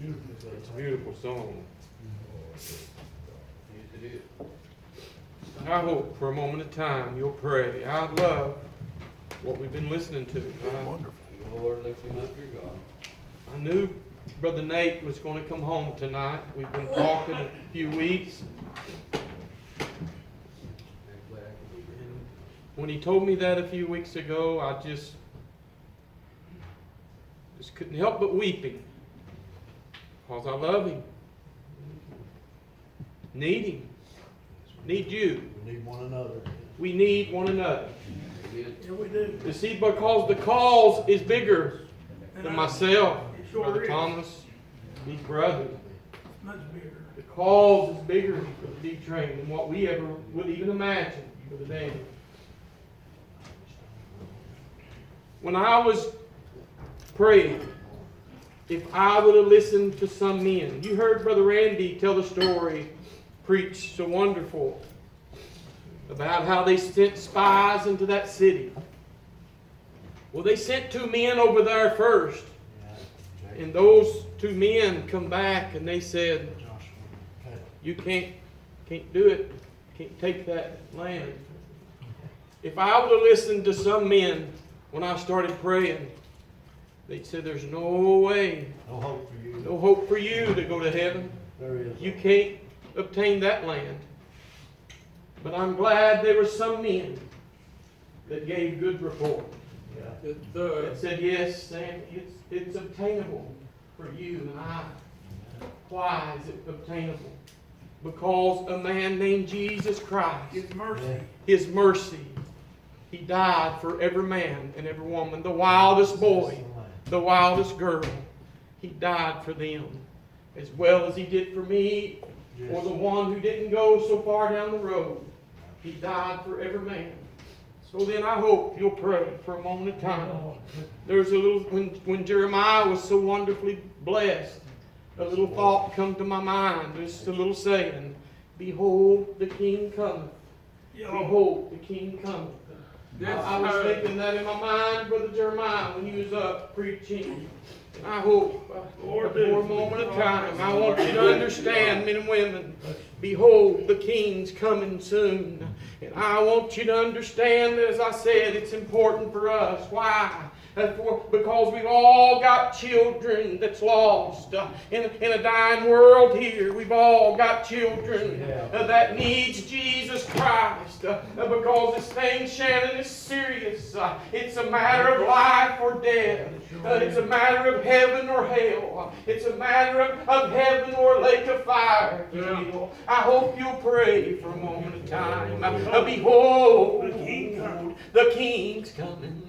It's a beautiful song. I hope for a moment of time you'll pray. I love what we've been listening to. Lord, lift him up, your God. I knew Brother Nate was going to come home tonight. We've been talking a few weeks. And when he told me that a few weeks ago, I just couldn't help but weeping. Because I love him. Need him. Need you. We need one another. We need one another. Yeah, we do. You see, because the cause is bigger than myself, It sure Brother is. Thomas, these brothers. Much bigger. The cause is bigger for the D train than what we ever would even imagine for the day. When I was praying, if I would have listened to some men, you heard Brother Randy tell the story, preach so wonderful, about how they sent spies into that city. Well, they sent 2 men over there first. And those 2 men come back and they said, you can't do it. Can't take that land. If I would have listened to some men when I started praying, they'd say there's no way, No hope for you. no hope for you to go to heaven. There is. You can't obtain that land. But I'm glad there were some men that gave good report. Yeah. That said, yes, Sam, it's obtainable for you and I. Why is it obtainable? Because a man named Jesus Christ, His mercy. His mercy, He died for every man and every woman, the wildest boy, the wildest girl. He died for them as well as He did for me, or the one who didn't go so far down the road. He died for every man. So then I hope you'll pray for a moment of time. There's a little, when Jeremiah was so wonderfully blessed, a little thought come to my mind, just a little saying, behold, the King cometh. Behold, the King cometh. I was thinking that in my mind, Brother Jeremiah, when you was up preaching. I hope for a moment of time, I want you to understand, men and women, behold, the King's coming soon. And I want you to understand that, as I said, it's important for us. Why? Because we've all got children that's lost in a dying world here. We've all got children that needs Jesus Christ. Because this thing, Shannon, is serious. It's a matter of life or death. It's a matter of heaven or hell. It's a matter of heaven or lake of fire. I hope you'll pray for a moment of time. Behold, the King's coming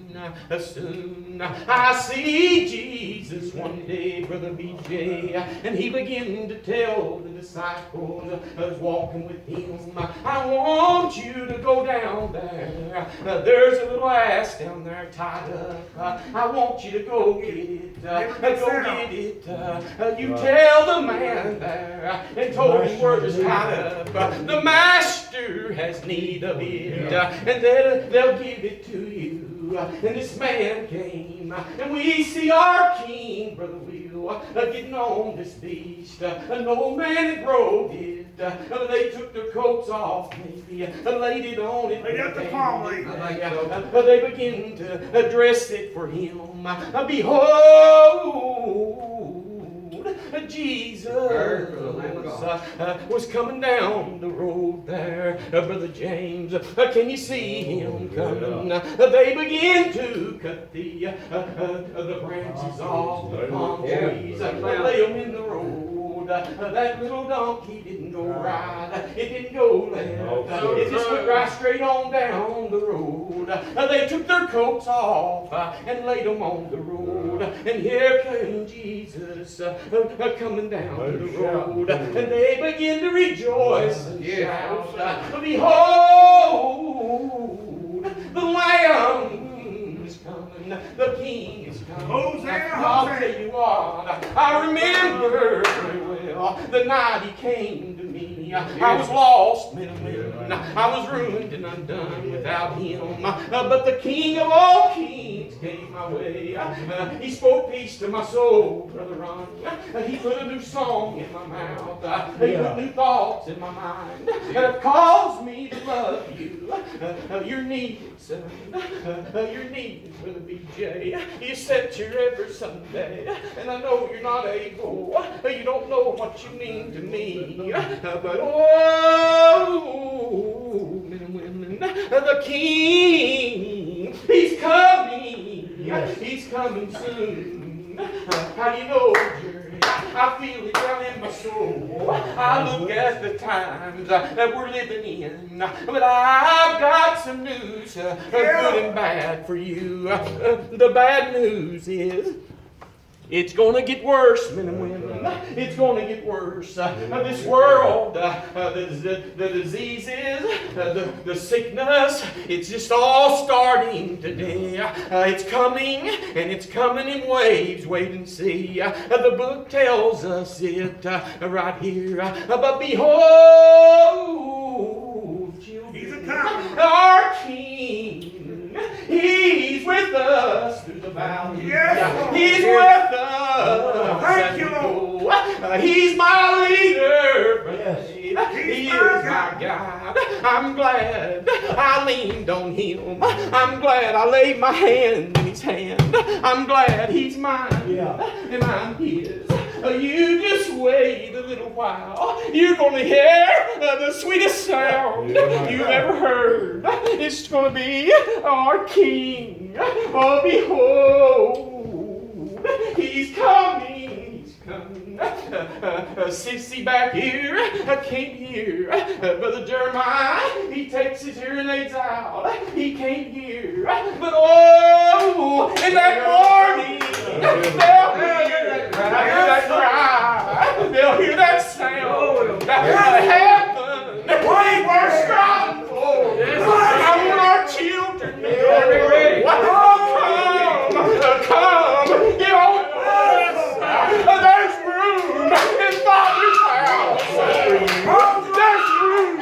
soon. I see Jesus one day, Brother B.J., and he began to tell the disciples that was walking with him, I want you to go down there. There's a little ass down there tied up. I want you to go get it. Go get it. You tell the man there and told him where it's tied up. The master has need of it, and they'll give it to you. And this man came, and we see our King, Brother Will, getting on this beast. An old man had rode it. They took their coats off, maybe, laid it on it. They got the palm leaf. They begin to dress it for him. Behold, Jesus was coming down the road there. Brother James, can you see him coming? They begin to cut the branches off the palm trees, lay them in the road. That little donkey didn't go right, it didn't go left, it just went right straight on down the road. They took their coats off and laid them on the road, and here came Jesus coming down the road, and they begin to rejoice and shout, behold, the Lamb is coming, the King is coming. Hosanna, I'll Hosanna. tell you what, I remember very well the night He came to me. I was lost, men and women. I was ruined and undone without Him. But the King of all kings came my way. He spoke peace to my soul, Brother Ron. He put a new song in my mouth. He put new thoughts in my mind. Calls me to love you. You're needed, son. You're needed, Brother BJ. You sit here every Sunday, and I know you're not able. You don't know what you mean to me. But oh, men and women, the King, He's coming. He's coming soon. How do you know, Jerry? I feel it down in my soul. I look at the times that we're living in. But I've got some news, good and bad for you. The bad news is, it's going to get worse, men and women. It's going to get worse. This world, the diseases, the sickness, it's just all starting today. It's coming, and it's coming in waves. Wait and see. The book tells us it right here. But behold, children, our King. He's with us through the valley. Yes, He's with us. Thank you, Lord. He's my leader. Yes. He is my God. I'm glad I leaned on Him. I'm glad I laid my hand in His hand. I'm glad He's mine and I'm His. You just wait a little while. You're going to hear the sweetest sound you've ever heard. It's going to be our King. Oh, behold, He's coming. He's coming. Sissy back here, I can't hear. Brother Jeremiah, he takes his hearing aids out. He can't hear. But oh, in that morning, they'll hear that cry. They'll hear that sound. Heaven, we're strong for. I want our children to go. Come, get on. There's room in Father's house. There's room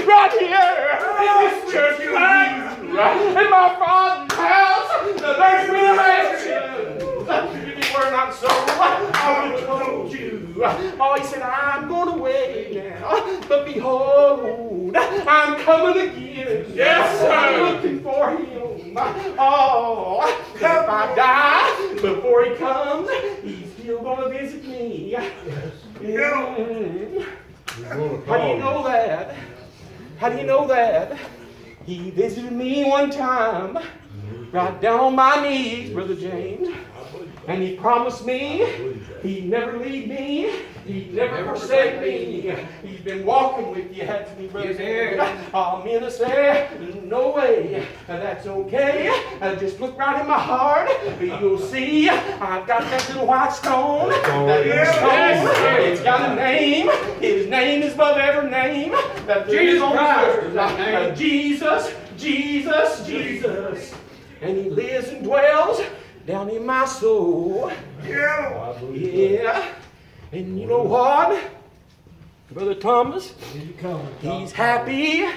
right here in this church for you. In my Father's house, there's mansions. If it were not so, I would have told you. Oh, He said, I'm going away now, but behold, I'm coming again. Yes, sir. I'm looking for Him. Oh, if I die before He comes, He's still going to visit me. How do you know that? How do you know that? He visited me one time, right down on my knees, Brother James. And He promised me He'd never leave me. He'd never forsake me. He's been walking with you, hasn't He, Brother James? Oh, minister, no way. That's okay. Just look right in my heart. You'll see I've got that little white stone. That little stone. It's got a name. His name is above every name. That Jesus Christ. Jesus, Jesus, Jesus. And He lives and dwells down in my soul. Yeah. And you know what? Brother Thomas, He's happy.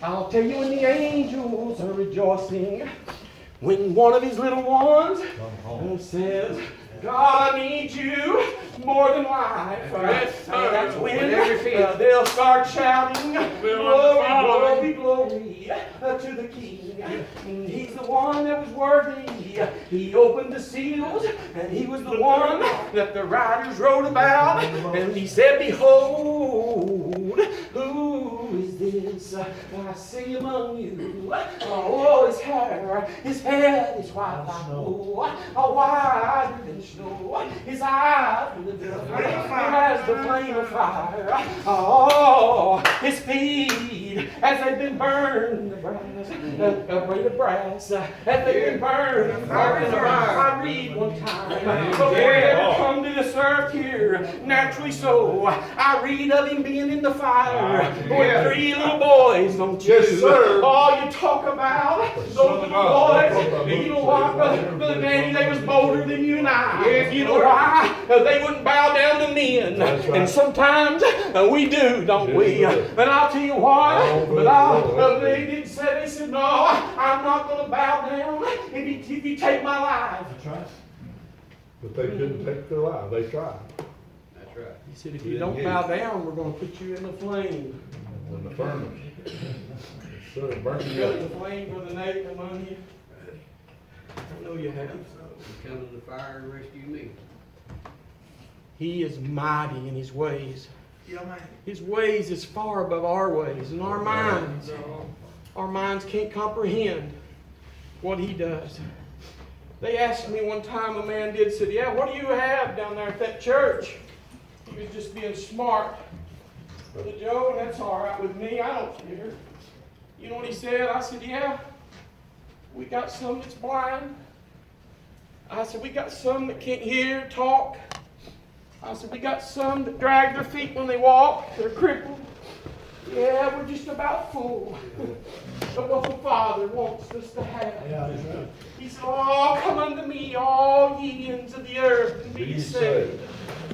I'll tell you when the angels are rejoicing. When one of His little ones says, God, I need you more than life. That's when they'll start shouting, glory, glory, glory to the King. He's the one that was worthy. He opened the seals, and He was the one that the writers wrote about. And He said, behold, who is this I see among you? Oh, His head is white like snow, whiter than snow. His eyes are the devil, as the flame of fire. Oh, His feet, as they've been burned, the brass, as they've been burned. I read one time, before He ever come to Judas served here, naturally so. I read of him being in the fire with 3 little boys, don't you? Yes, sir. Oh, you talk about those little boys. You know what, Brother Danny, they was bolder than you and I. You know why? They wouldn't bow down to men. That's right. And sometimes we do, don't we? Yes, sir. And I'll tell you what, Oh, they didn't say, they said, no, I'm not going to bow down if you take my life. That's right. But they couldn't take their life. They tried. That's right. He said, if you don't bow down, we're going to put you in the flame. In the furnace. Sure, burn You you got the up. flame for the Nate among you? I know you have. He come in the fire and rescue me. He is mighty in his ways. Yeah, man. His ways is far above our ways and our minds. Our minds can't comprehend what he does. They asked me one time, a man did, said, yeah, what do you have down there at that church? He was just being smart. Brother Joe, that's all right with me. I don't care. You know what he said? I said, yeah, we got some that's blind. I said, we got some that can't hear, talk. I said, we got some that drag their feet when they walk. They're crippled. Yeah, we're just about full of what the Father wants us to have. Yeah, that's right. He said, oh, come unto me, all ye ends of the earth, and be saved.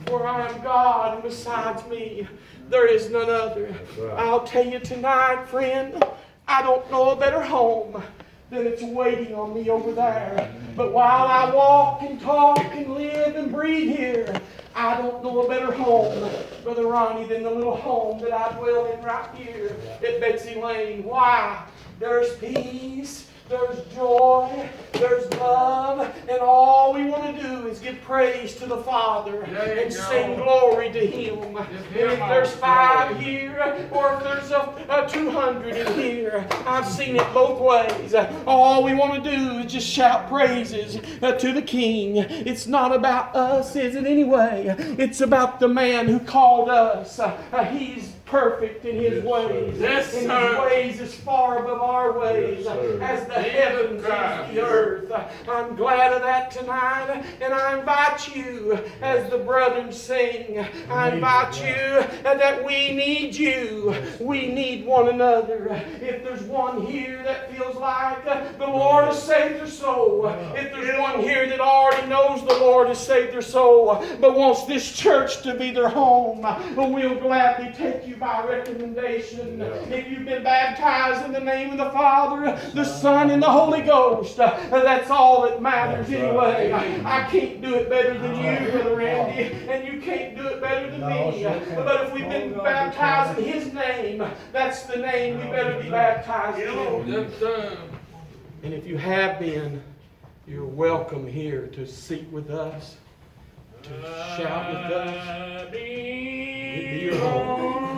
For I am God, and besides me, there is none other. right. I'll tell you tonight, friend, I don't know a better home than it's waiting on me over there. But while I walk and talk and live and breathe here, I don't know a better home, Brother Ronnie, than the little home that I dwell in right here at Betsy Lane. Why? There's peace, there's joy, there's love, and all we want to do is give praise to the Father and sing glory to Him. And if there's 5 here, or if there's a 200 in here, I've seen it both ways. All we want to do is just shout praises to the King. It's not about us, is it anyway? It's about the man who called us. He's perfect in His Yes, ways. sir. And His ways is far above our ways, Yes, sir. as the heavens is the earth. I'm glad of that tonight, and I invite you, as the brethren sing, I invite you that we need you. We need one another. If there's one here that feels like the Lord has saved their soul, if there's one here that already knows the Lord has saved their soul, but wants this church to be their home, we'll gladly take you by recommendation. If you've been baptized in the name of the Father, the Son, and the Holy Ghost, that's all that matters anyway. I can't do it better than you, Brother Randy, and you can't do it better than me. But if we've been baptized in His name, that's the name we better be baptized in. And if you have been, you're welcome here to seat with us, to shout with us. It'd be your home.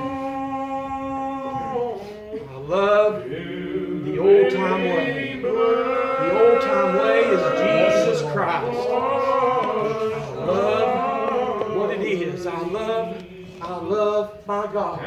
I love the old time way. The old time way is Jesus Christ. I love what it is. I love my God.